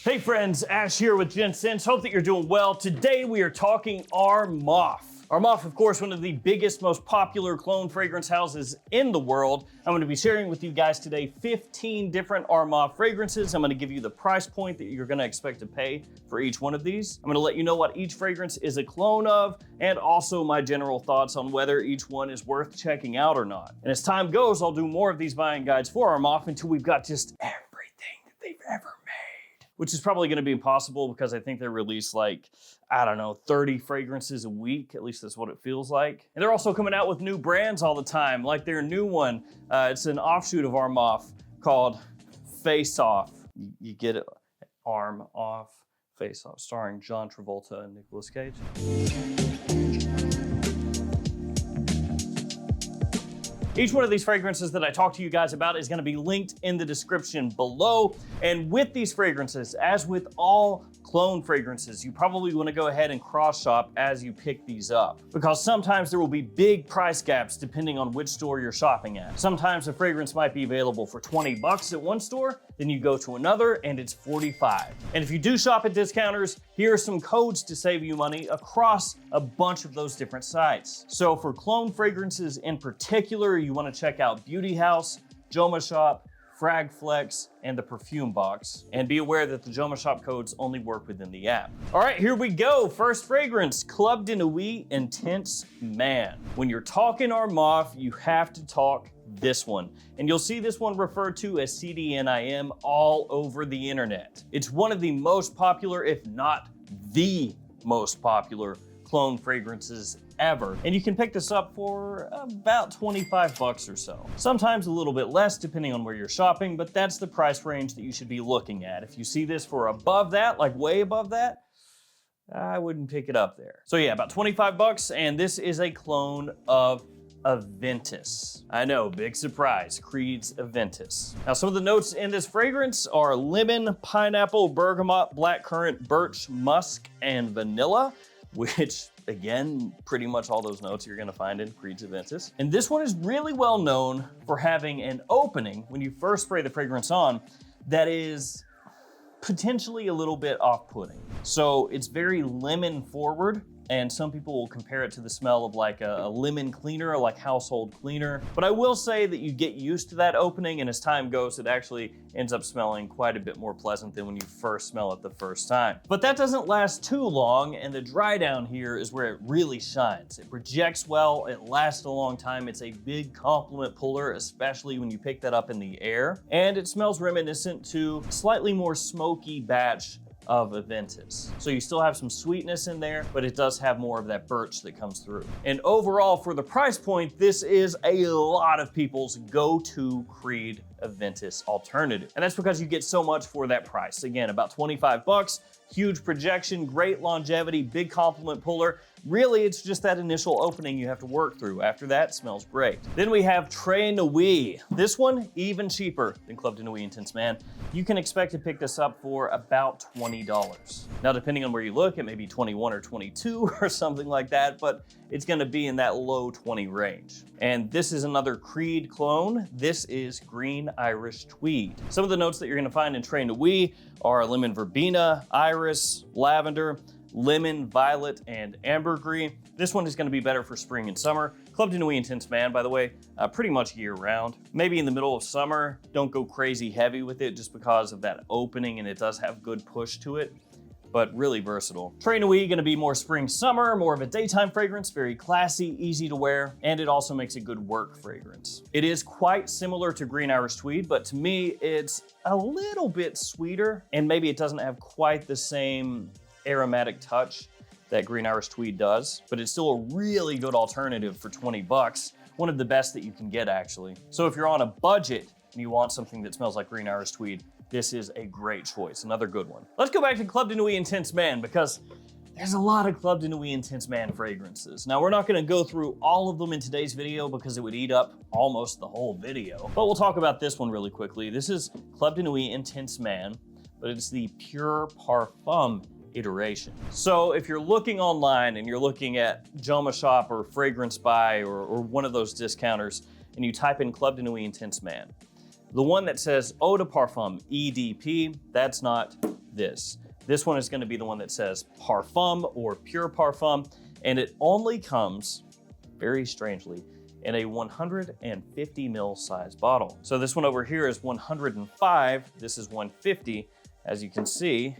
Hey friends, Ash here with Gents. Hope that you're doing well. Today we are talking Armaf. Armaf, of course, one of the biggest, most popular cologne fragrance houses in the world. I'm going to be sharing with you guys today 15 different Armaf fragrances. I'm going to give you the price point that you're going to expect to pay for each one of these. I'm going to let you know what each fragrance is a clone of, and also my general thoughts on whether each one is worth checking out or not. And as time goes, I'll do more of these buying guides for Armaf until we've got just everything that they've ever made, which is probably going to be impossible because I think they release like, I don't know, 30 fragrances a week. At least that's what it feels like. And they're also coming out with new brands all the time, like their new one. It's an offshoot of Armaf called Face Off. You get it, Arm Off, Face Off, starring John Travolta and Nicolas Cage. Each one of these fragrances that I talk to you guys about is going to be linked in the description below. And with these fragrances, as with all clone fragrances, you probably want to go ahead and cross shop as you pick these up, because sometimes there will be big price gaps depending on which store you're shopping at. Sometimes a fragrance might be available for 20 bucks at one store, then you go to another and it's 45. And if you do shop at discounters, here are some codes to save you money across a bunch of those different sites. So for clone fragrances in particular, you want to check out Beauty House, JOMASHOP, Fragflex, and the Perfume Box. And be aware that the JOMASHOP codes only work within the app. All right, here we go. First fragrance, Club de Nuit Intense Man. When you're talking Armaf, you have to talk this one. And you'll see this one referred to as CDNIM all over the internet. It's one of the most popular, if not the most popular, clone fragrances ever. And you can pick this up for about 25 bucks or so. Sometimes a little bit less depending on where you're shopping, but that's the price range that you should be looking at. If you see this for above that, like way above that, I wouldn't pick it up there. So yeah, about 25 bucks, and this is a clone of Aventus. I know, big surprise, Creed's Aventus. Now, some of the notes in this fragrance are lemon, pineapple, bergamot, blackcurrant, birch, musk, and vanilla, which, again, pretty much all those notes you're gonna find in Creed's Aventus. And this one is really well known for having an opening when you first spray the fragrance on that is potentially a little bit off-putting. So it's very lemon forward, and some people will compare it to the smell of like a lemon cleaner, or like household cleaner. But I will say that you get used to that opening, and as time goes, it actually ends up smelling quite a bit more pleasant than when you first smell it the first time. But that doesn't last too long, and the dry down here is where it really shines. It projects well, it lasts a long time, it's a big compliment puller, especially when you pick that up in the air, and it smells reminiscent to slightly more smoky batch of Aventus. So you still have some sweetness in there, but it does have more of that birch that comes through. And overall, for the price point, this is a lot of people's go-to Creed Aventus alternative. And that's because you get so much for that price. Again, about 25 bucks, huge projection, great longevity, big compliment puller. Really, it's just that initial opening you have to work through. After that, it smells great. Then we have Très Nuit. This one, even cheaper than Club de Nuit Intense Man. You can expect to pick this up for about $20. Now, depending on where you look, it may be 21 or 22 or something like that, but it's gonna be in that low 20 range. And this is another Creed clone. This is Green Irish Tweed. Some of the notes that you're gonna find in Très Nuit are lemon verbena, iris, lavender, lemon, violet, and ambergris. This one is gonna be better for spring and summer. Club de Nuit Intense Man, by the way, pretty much year round. Maybe in the middle of summer, don't go crazy heavy with it just because of that opening, and it does have good push to it, but really versatile. Très Nuit gonna be more spring, summer, more of a daytime fragrance, very classy, easy to wear, and it also makes a good work fragrance. It is quite similar to Green Irish Tweed, but to me, it's a little bit sweeter, and maybe it doesn't have quite the same aromatic touch that Green Irish Tweed does, but it's still a really good alternative for 20 bucks. One of the best that you can get, actually. So if you're on a budget and you want something that smells like Green Irish Tweed, this is a great choice, another good one. Let's go back to Club de Nuit Intense Man, because there's a lot of Club de Nuit Intense Man fragrances. Now, we're not gonna go through all of them in today's video because it would eat up almost the whole video, but we'll talk about this one really quickly. This is Club de Nuit Intense Man, but it's the Pure Parfum iteration. So if you're looking online and you're looking at JOMASHOP or Fragrance Buy or one of those discounters, and you type in Club de Nuit Intense Man, the one that says Eau de Parfum EDP, that's not this. This one is gonna be the one that says Parfum or Pure Parfum, and it only comes, very strangely, in a 150 ml size bottle. So this one over here is 105, this is 150. As you can see,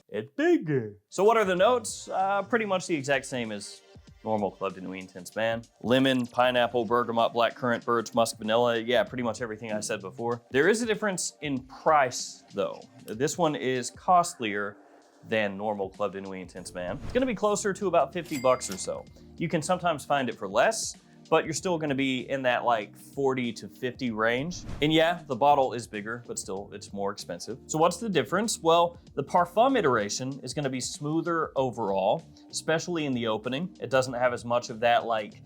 it's bigger. So what are the notes? Pretty much the exact same as normal Club de Nuit Intense Man. Lemon, pineapple, bergamot, blackcurrant, birch, musk, vanilla. Yeah, pretty much everything I said before. There is a difference in price though. This one is costlier than normal Club de Nuit Intense Man. It's gonna be closer to about 50 bucks or so. You can sometimes find it for less, but you're still gonna be in that like 40 to 50 range. And yeah, the bottle is bigger, but still it's more expensive. So what's the difference? Well, the Parfum iteration is gonna be smoother overall, especially in the opening. It doesn't have as much of that like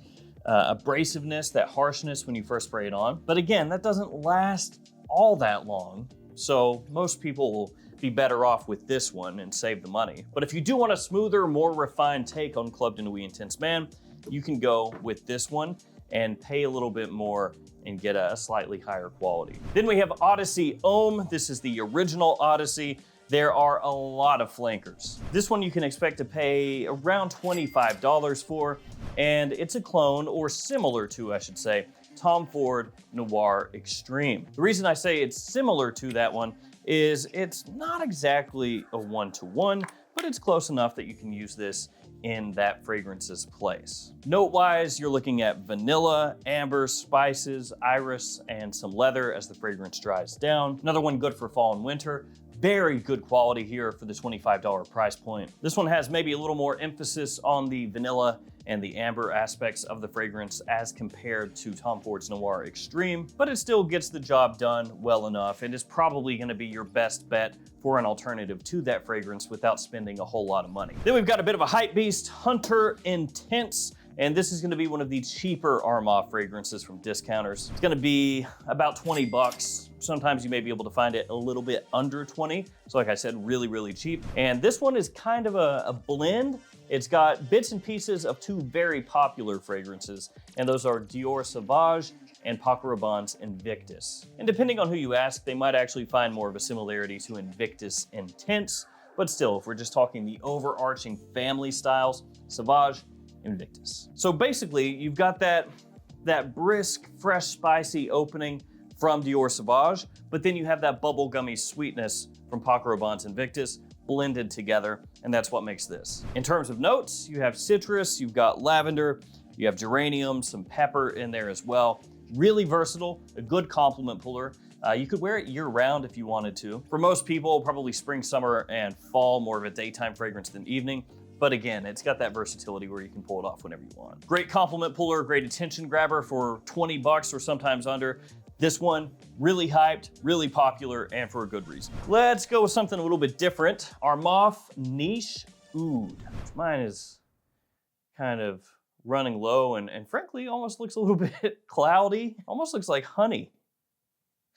abrasiveness, that harshness when you first spray it on. But again, that doesn't last all that long. So most people will be better off with this one and save the money. But if you do want a smoother, more refined take on Club de Nuit Intense Man, you can go with this one and pay a little bit more and get a slightly higher quality. Then we have Odyssey Homme. This is the original Odyssey. There are a lot of flankers. This one you can expect to pay around $25 for, and it's a clone, or similar to, I should say, Tom Ford Noir Extreme. The reason I say it's similar to that one is it's not exactly a one-to-one, but it's close enough that you can use this in that fragrance's place. Note-wise, you're looking at vanilla, amber, spices, iris, and some leather as the fragrance dries down. Another one good for fall and winter. Very good quality here for the $25 price point. This one has maybe a little more emphasis on the vanilla and the amber aspects of the fragrance as compared to Tom Ford's Noir Extreme, but it still gets the job done well enough and is probably gonna be your best bet for an alternative to that fragrance without spending a whole lot of money. Then we've got a bit of a hype beast, Hunter Intense. And this is gonna be one of the cheaper Armaf fragrances from discounters. It's gonna be about 20 bucks. Sometimes you may be able to find it a little bit under 20. So like I said, really, really cheap. And this one is kind of a blend. It's got bits and pieces of two very popular fragrances, and those are Dior Sauvage and Paco Rabanne's Invictus. And depending on who you ask, they might actually find more of a similarity to Invictus Intense, but still, if we're just talking the overarching family styles, Sauvage, Invictus. So basically, you've got that brisk, fresh, spicy opening from Dior Sauvage, but then you have that bubblegummy sweetness from Paco Rabanne's Invictus blended together, and that's what makes this. In terms of notes, you have citrus, you've got lavender, you have geranium, some pepper in there as well. Really versatile, a good compliment puller. You could wear it year-round if you wanted to. For most people, probably spring, summer, and fall, more of a daytime fragrance than evening. But again, it's got that versatility where you can pull it off whenever you want. Great compliment puller, great attention grabber for 20 bucks or sometimes under. This one, really hyped, really popular, and for a good reason. Let's go with something a little bit different. Armaf Niche Oud. Mine is kind of running low and frankly almost looks a little bit cloudy. Almost looks like honey.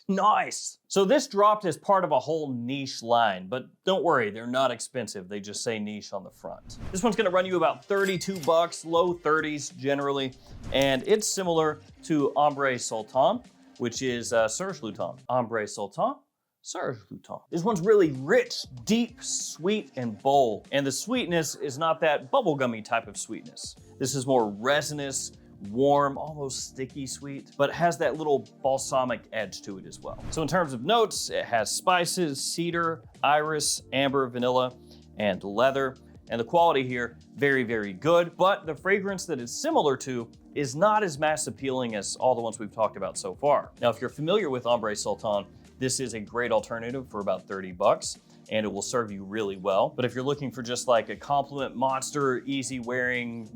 Nice. So this dropped as part of a whole niche line, but don't worry, they're not expensive. They just say niche on the front. This one's gonna run you about 32 bucks, low 30s generally, and it's similar to Ambre Sultan, which is Serge Lutens. Ambre Sultan, Serge Lutens. This one's really rich, deep, sweet, and bold. And the sweetness is not that bubblegummy type of sweetness. This is more resinous, warm, almost sticky sweet, but it has that little balsamic edge to it as well. So in terms of notes, it has spices, cedar, iris, amber, vanilla, and leather. And the quality here, very, very good. But the fragrance that it's similar to is not as mass appealing as all the ones we've talked about so far. Now, if you're familiar with Ambre Sultan, this is a great alternative for about 30 bucks. And it will serve you really well. But if you're looking for just like a compliment monster, easy wearing,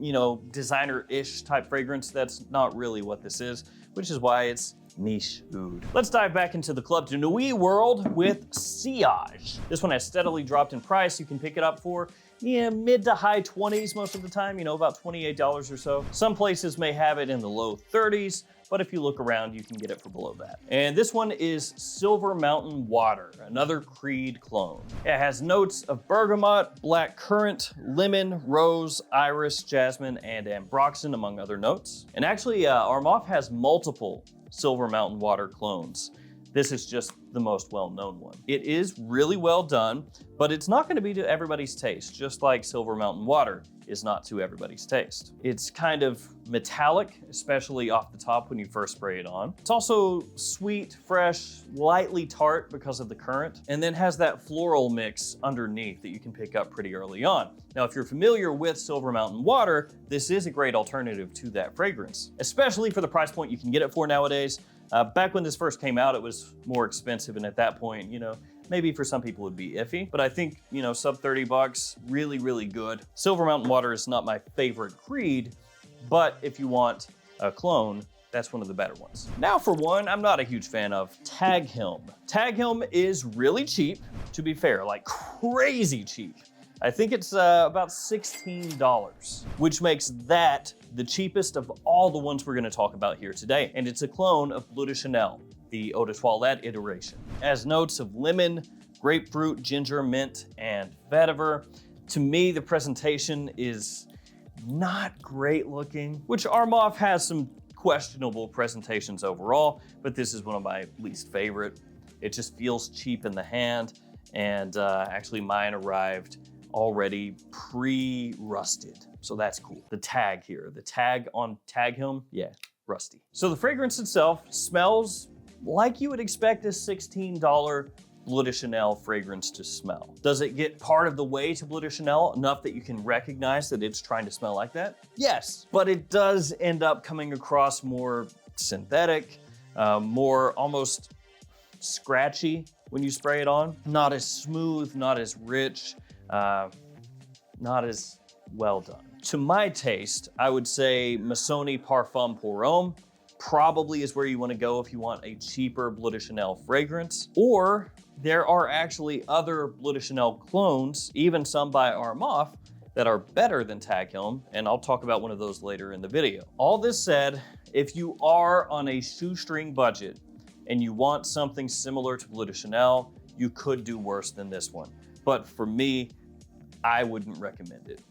designer-ish type fragrance, that's not really what this is, which is why it's niche oud. Let's dive back into the Club de Nuit world with Sillage. This one has steadily dropped in price. You can pick it up for mid to high 20s most of the time, about $28 or so. Some places may have it in the low 30s, but if you look around, you can get it for below that. And this one is Silver Mountain Water, another Creed clone. It has notes of bergamot, black currant, lemon, rose, iris, jasmine, and ambroxan, among other notes. And actually, Armaf has multiple Silver Mountain Water clones. This is just the most well-known one. It is really well done, but it's not gonna be to everybody's taste, just like Silver Mountain Water is not to everybody's taste. It's kind of metallic, especially off the top when you first spray it on. It's also sweet, fresh, lightly tart because of the current, and then has that floral mix underneath that you can pick up pretty early on. Now, if you're familiar with Silver Mountain Water, this is a great alternative to that fragrance, especially for the price point you can get it for nowadays. Back when this first came out, it was more expensive, and at that point, you know, maybe for some people it'd be iffy, but I think, you know, sub 30 bucks, really, really good. Silver Mountain Water is not my favorite creed, but if you want a clone, that's one of the better ones. Now for one I'm not a huge fan of, Tag Helm. Tag Helm is really cheap, to be fair, like crazy cheap. I think it's about $16, which makes that the cheapest of all the ones we're gonna talk about here today. And it's a clone of Bleu de Chanel, the Eau de Toilette iteration. It has notes of lemon, grapefruit, ginger, mint, and vetiver. To me, the presentation is not great looking, which Armaf has some questionable presentations overall, but this is one of my least favorite. It just feels cheap in the hand, and actually mine arrived already pre-rusted, so that's cool. The tag here, the tag on Tag Helm, yeah, rusty. So the fragrance itself smells like you would expect a $16 Bleu de Chanel fragrance to smell. Does it get part of the way to Bleu de Chanel enough that you can recognize that it's trying to smell like that? Yes, but it does end up coming across more synthetic, more almost scratchy when you spray it on. Not as smooth, not as rich, not as well done. To my taste, I would say Missoni Parfum pour Homme probably is where you want to go if you want a cheaper Bleu de Chanel fragrance. Or there are actually other Bleu de Chanel clones, even some by Armaf, that are better than Tag Helm, and I'll talk about one of those later in the video. All this said, if you are on a shoestring budget and you want something similar to Bleu de Chanel, you could do worse than this one. But for me, I wouldn't recommend it.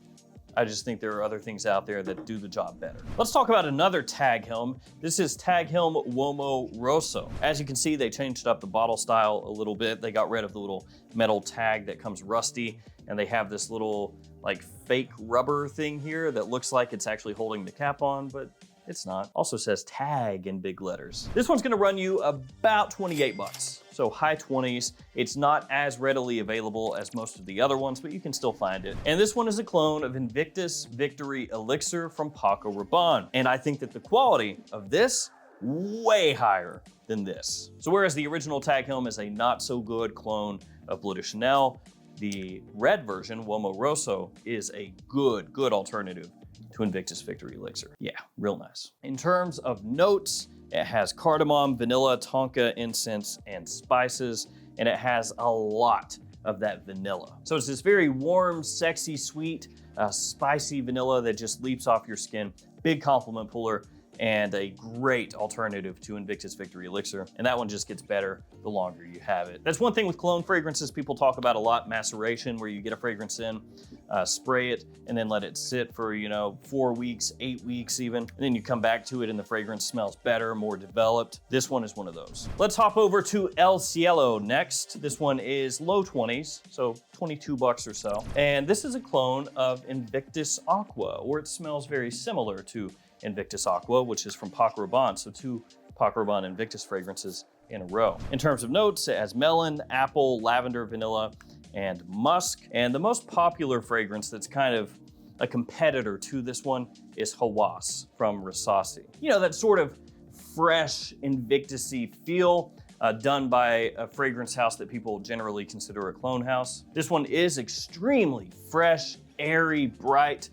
I just think there are other things out there that do the job better. Let's talk about another Tag Helm. This is Tag Helm Uomo Rosso. As you can see, they changed up the bottle style a little bit. They got rid of the little metal tag that comes rusty, and they have this little like fake rubber thing here that looks like it's actually holding the cap on, but it's not. Also says tag in big letters. This one's gonna run you about 28 bucks. So high 20s. It's not as readily available as most of the other ones, but you can still find it. And this one is a clone of Invictus Victory Elixir from Paco Rabanne. And I think that the quality of this, way higher than this. So whereas the original Tag Helm is a not so good clone of Bleu de Chanel, the red version, Uomo Rosso, is a good alternative to Invictus Victory Elixir. Yeah, real nice. In terms of notes, it has cardamom, vanilla, tonka, incense, and spices, and it has a lot of that vanilla. So it's this very warm, sexy, sweet, spicy vanilla that just leaps off your skin. Big compliment puller, and a great alternative to Invictus Victory Elixir. And that one just gets better the longer you have it. That's one thing with cologne fragrances people talk about a lot, maceration, where you get a fragrance in, spray it, and then let it sit for, 4 weeks, 8 weeks even. And then you come back to it and the fragrance smells better, more developed. This one is one of those. Let's hop over to El Cielo next. This one is low 20s, so 22 bucks or so. And this is a clone of Invictus Aqua, or it smells very similar to Invictus Aqua, which is from Paco Rabanne, so 2 Paco Rabanne Invictus fragrances in a row. In terms of notes, it has melon, apple, lavender, vanilla, and musk. And the most popular fragrance that's kind of a competitor to this one is Hawass from Rasasi. That sort of fresh Invictus-y feel done by a fragrance house that people generally consider a clone house. This one is extremely fresh, airy, bright,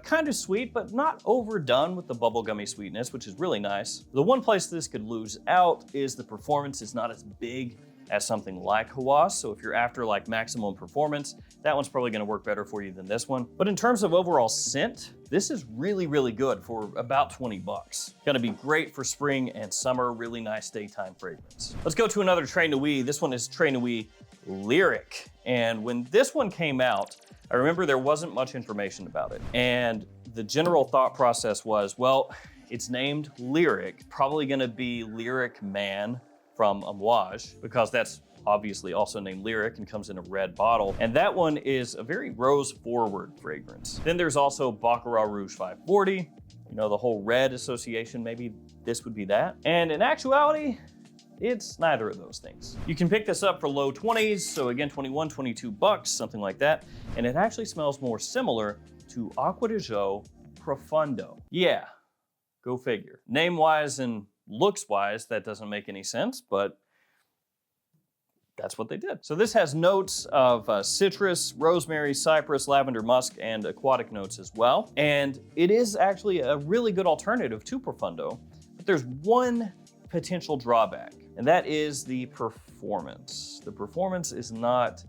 kind of sweet, but not overdone with the bubblegummy sweetness, which is really nice. The one place this could lose out is the performance is not as big as something like Hawass. So if you're after like maximum performance, that one's probably gonna work better for you than this one. But in terms of overall scent, this is really, really good for about 20 bucks. Gonna be great for spring and summer, really nice daytime fragrance. Let's go to another Très Nuit. This one is Très Nuit Lyric. And when this one came out, I remember there wasn't much information about it. And the general thought process was, well, it's named Lyric, probably gonna be Lyric Man from Amouage, because that's obviously also named Lyric and comes in a red bottle. And that one is a very rose-forward fragrance. Then there's also Baccarat Rouge 540. You know, the whole red association, maybe this would be that. And in actuality, it's neither of those things. You can pick this up for low 20s, so again, 21, 22 bucks, something like that. And it actually smells more similar to Acqua di Gio Profondo. Yeah, go figure. Name-wise and looks-wise, that doesn't make any sense, but that's what they did. So this has notes of citrus, rosemary, cypress, lavender, musk, and aquatic notes as well. And it is actually a really good alternative to Profondo, but there's one potential drawback, and that is the performance. The performance is not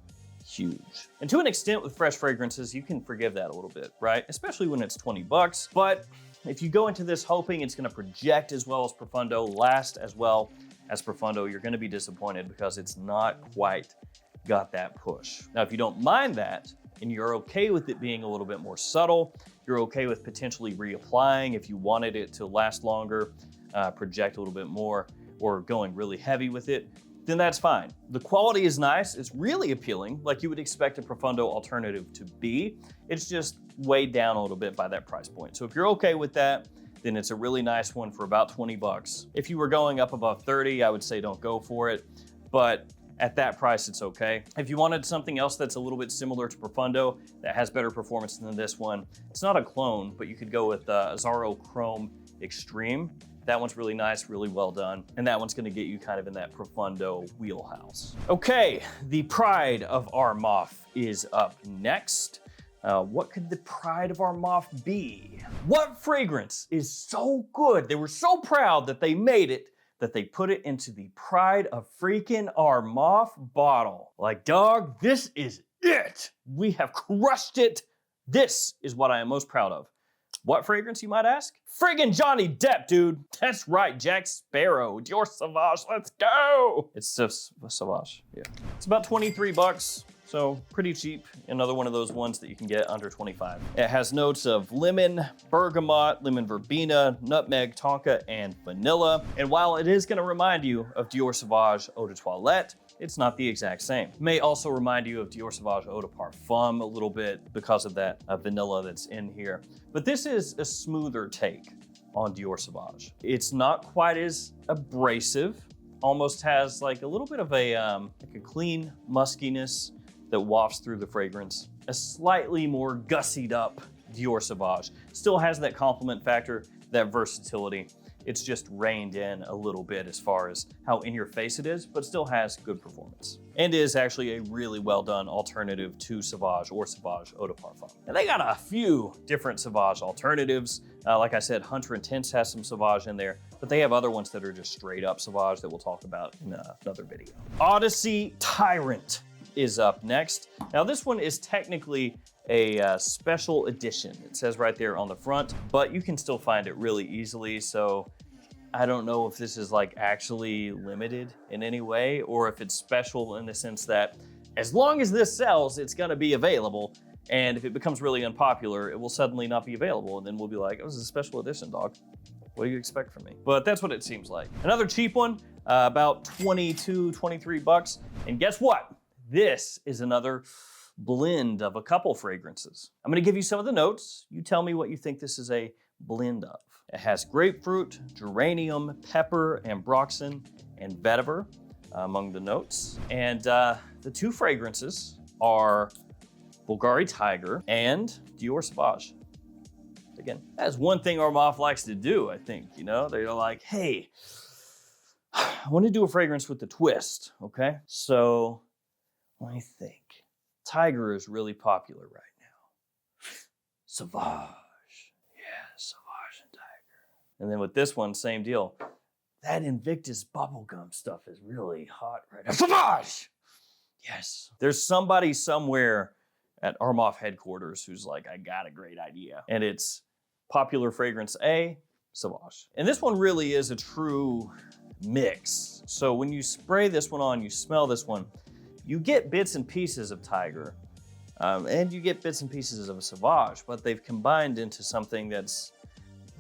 huge. And to an extent with fresh fragrances, you can forgive that a little bit, right? Especially when it's 20 bucks. But if you go into this hoping it's gonna project as well as Profondo, last as well as Profondo, you're gonna be disappointed because it's not quite got that push. Now, if you don't mind that, and you're okay with it being a little bit more subtle, you're okay with potentially reapplying if you wanted it to last longer, project a little bit more, or going really heavy with it, then that's fine. The quality is nice, it's really appealing, like you would expect a Profondo alternative to be. It's just weighed down a little bit by that price point. So if you're okay with that, then it's a really nice one for about 20 bucks. If you were going up above 30, I would say don't go for it, but at that price, it's okay. If you wanted something else that's a little bit similar to Profondo, that has better performance than this one, it's not a clone, but you could go with Azzaro Chrome Extreme. That one's really nice, really well done. And that one's gonna get you kind of in that Profondo wheelhouse. Okay, the Pride of Armaf is up next. What could the Pride of Armaf be? What fragrance is so good? They were so proud that they made it, that they put it into the Pride of freaking Armaf bottle. Like, dog, this is it. We have crushed it. This is what I am most proud of. What fragrance, you might ask? Friggin' Johnny Depp, dude. That's right, Jack Sparrow. Dior Sauvage, let's go. It's Sauvage, yeah. It's about 23 bucks. So pretty cheap. Another one of those ones that you can get under 25. It has notes of lemon, bergamot, lemon verbena, nutmeg, tonka, and vanilla. And while it is gonna remind you of Dior Sauvage Eau de Toilette, it's not the exact same. It may also remind you of Dior Sauvage Eau de Parfum a little bit because of that vanilla that's in here. But this is a smoother take on Dior Sauvage. It's not quite as abrasive, almost has like a little bit of a clean muskiness that wafts through the fragrance. A slightly more gussied up Dior Sauvage. Still has that compliment factor, that versatility. It's just reined in a little bit as far as how in your face it is, but still has good performance. And is actually a really well done alternative to Sauvage or Sauvage Eau de Parfum. And they got a few different Sauvage alternatives. Like I said, Hunter Intense has some Sauvage in there, but they have other ones that are just straight up Sauvage that we'll talk about in another video. Odyssey Tyrant is up next. Now this one is technically a special edition. It says right there on the front, but you can still find it really easily. So I don't know if this is like actually limited in any way, or if it's special in the sense that as long as this sells, it's gonna be available. And if it becomes really unpopular, it will suddenly not be available. And then we'll be like, it was a special edition, dog. What do you expect from me? But that's what it seems like. Another cheap one, about 22, 23 bucks. And guess what? This is another blend of a couple fragrances. I'm gonna give you some of the notes. You tell me what you think this is a blend of. It has grapefruit, geranium, pepper, ambroxan, and vetiver among the notes. And the two fragrances are Bulgari Tiger and Dior Sauvage. Again, that's one thing Armaf likes to do, I think, you know? They're like, hey, I wanna do a fragrance with the twist, okay? So, let me think. Tiger is really popular right now. Sauvage. Yeah, Sauvage and Tiger. And then with this one, same deal. That Invictus bubblegum stuff is really hot right now. Sauvage! Yes. There's somebody somewhere at Armaf headquarters who's like, I got a great idea. And it's popular fragrance A, Sauvage. And this one really is a true mix. So when you spray this one on, you smell this one, you get bits and pieces of Tiger, and you get bits and pieces of a Sauvage, but they've combined into something that's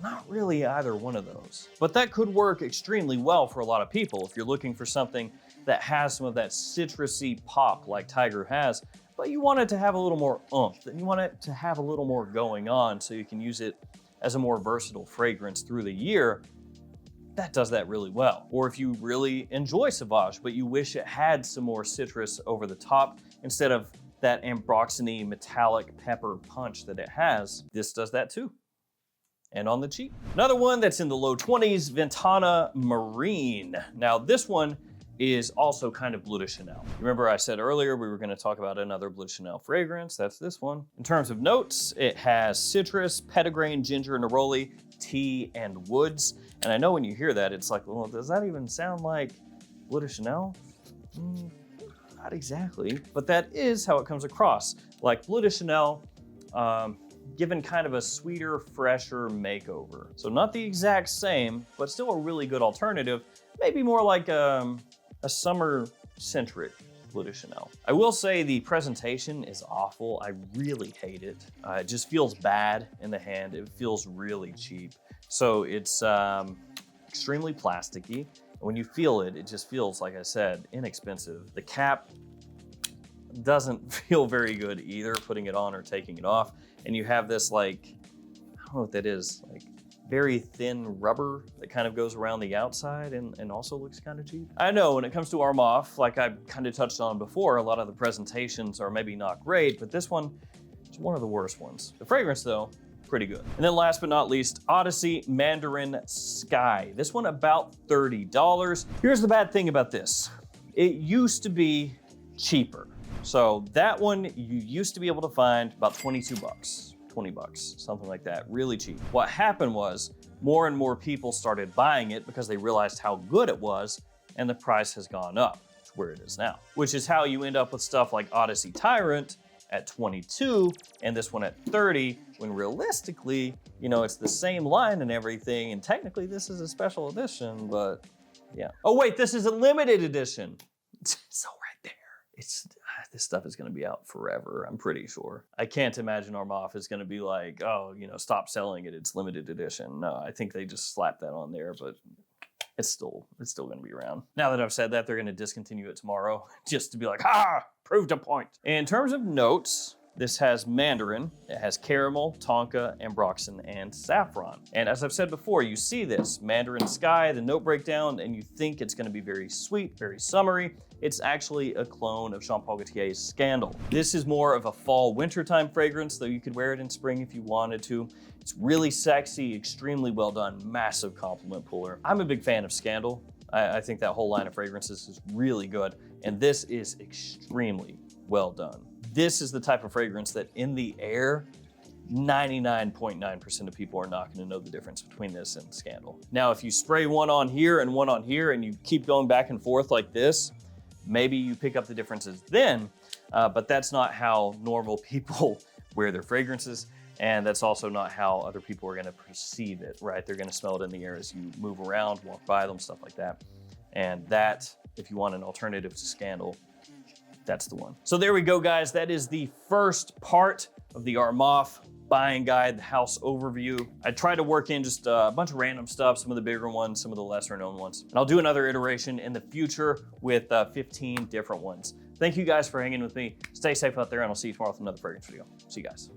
not really either one of those. But that could work extremely well for a lot of people if you're looking for something that has some of that citrusy pop like Tiger has, but you want it to have a little more oomph, and you want it to have a little more going on so you can use it as a more versatile fragrance through the year. That does that really well. Or if you really enjoy Sauvage, but you wish it had some more citrus over the top instead of that ambroxany metallic pepper punch that it has, this does that too. And on the cheap. Another one that's in the low 20s, Ventana Marine. Now this one is also kind of Bleu de Chanel. Remember I said earlier we were gonna talk about another Bleu de Chanel fragrance, that's this one. In terms of notes, it has citrus, petitgrain, ginger, neroli, tea, and woods. And I know when you hear that, it's like, well, does that even sound like Bleu de Chanel? Not exactly, but that is how it comes across. Like Bleu de Chanel, given kind of a sweeter, fresher makeover. So not the exact same, but still a really good alternative. Maybe more like a summer-centric Bleu de Chanel. I will say the presentation is awful. I really hate it. It just feels bad in the hand. It feels really cheap. So it's extremely plasticky. When you feel it, it just feels, like I said, inexpensive. The cap doesn't feel very good either, putting it on or taking it off. And you have this like, I don't know what that is, like very thin rubber that kind of goes around the outside and also looks kind of cheap. I know when it comes to Armaf, like I kind of touched on before, a lot of the presentations are maybe not great, but this one is one of the worst ones. The fragrance though, pretty good. And then last but not least, Odyssey Mandarin Sky. This one about $30. Here's the bad thing about this. It used to be cheaper. So that one you used to be able to find about 22 bucks. 20 bucks, something like that, really cheap. What happened was more and more people started buying it because they realized how good it was, and the price has gone up to where it is now, which is how you end up with stuff like Odyssey Tyrant at 22 and this one at 30, when realistically, you know, it's the same line and everything, and technically this is a special edition, but yeah. Oh wait, this is a limited edition. So right there, it's, this stuff is gonna be out forever, I'm pretty sure. I can't imagine Armaf is gonna be like, oh, you know, stop selling it, it's limited edition. No, I think they just slapped that on there, but it's still gonna be around. Now that I've said that, they're gonna discontinue it tomorrow just to be like, ha, proved a point. In terms of notes, this has mandarin, it has caramel, tonka, ambroxan, and saffron. And as I've said before, you see this Mandarin Sky, the note breakdown, and you think it's gonna be very sweet, very summery. It's actually a clone of Jean Paul Gaultier's Scandal. This is more of a fall wintertime fragrance, though you could wear it in spring if you wanted to. It's really sexy, extremely well done, massive compliment puller. I'm a big fan of Scandal. I think that whole line of fragrances is really good, and this is extremely well done. This is the type of fragrance that in the air, 99.9% of people are not gonna know the difference between this and Scandal. Now, if you spray one on here and one on here and you keep going back and forth like this, maybe you pick up the differences then, but that's not how normal people wear their fragrances, and that's also not how other people are gonna perceive it, right? They're gonna smell it in the air as you move around, walk by them, stuff like that. And that, if you want an alternative to Scandal, that's the one. So there we go, guys. That is the first part of the Armaf buying guide, the house overview. I tried to work in just a bunch of random stuff, some of the bigger ones, some of the lesser known ones. And I'll do another iteration in the future with 15 different ones. Thank you guys for hanging with me. Stay safe out there, and I'll see you tomorrow with another fragrance video. See you guys.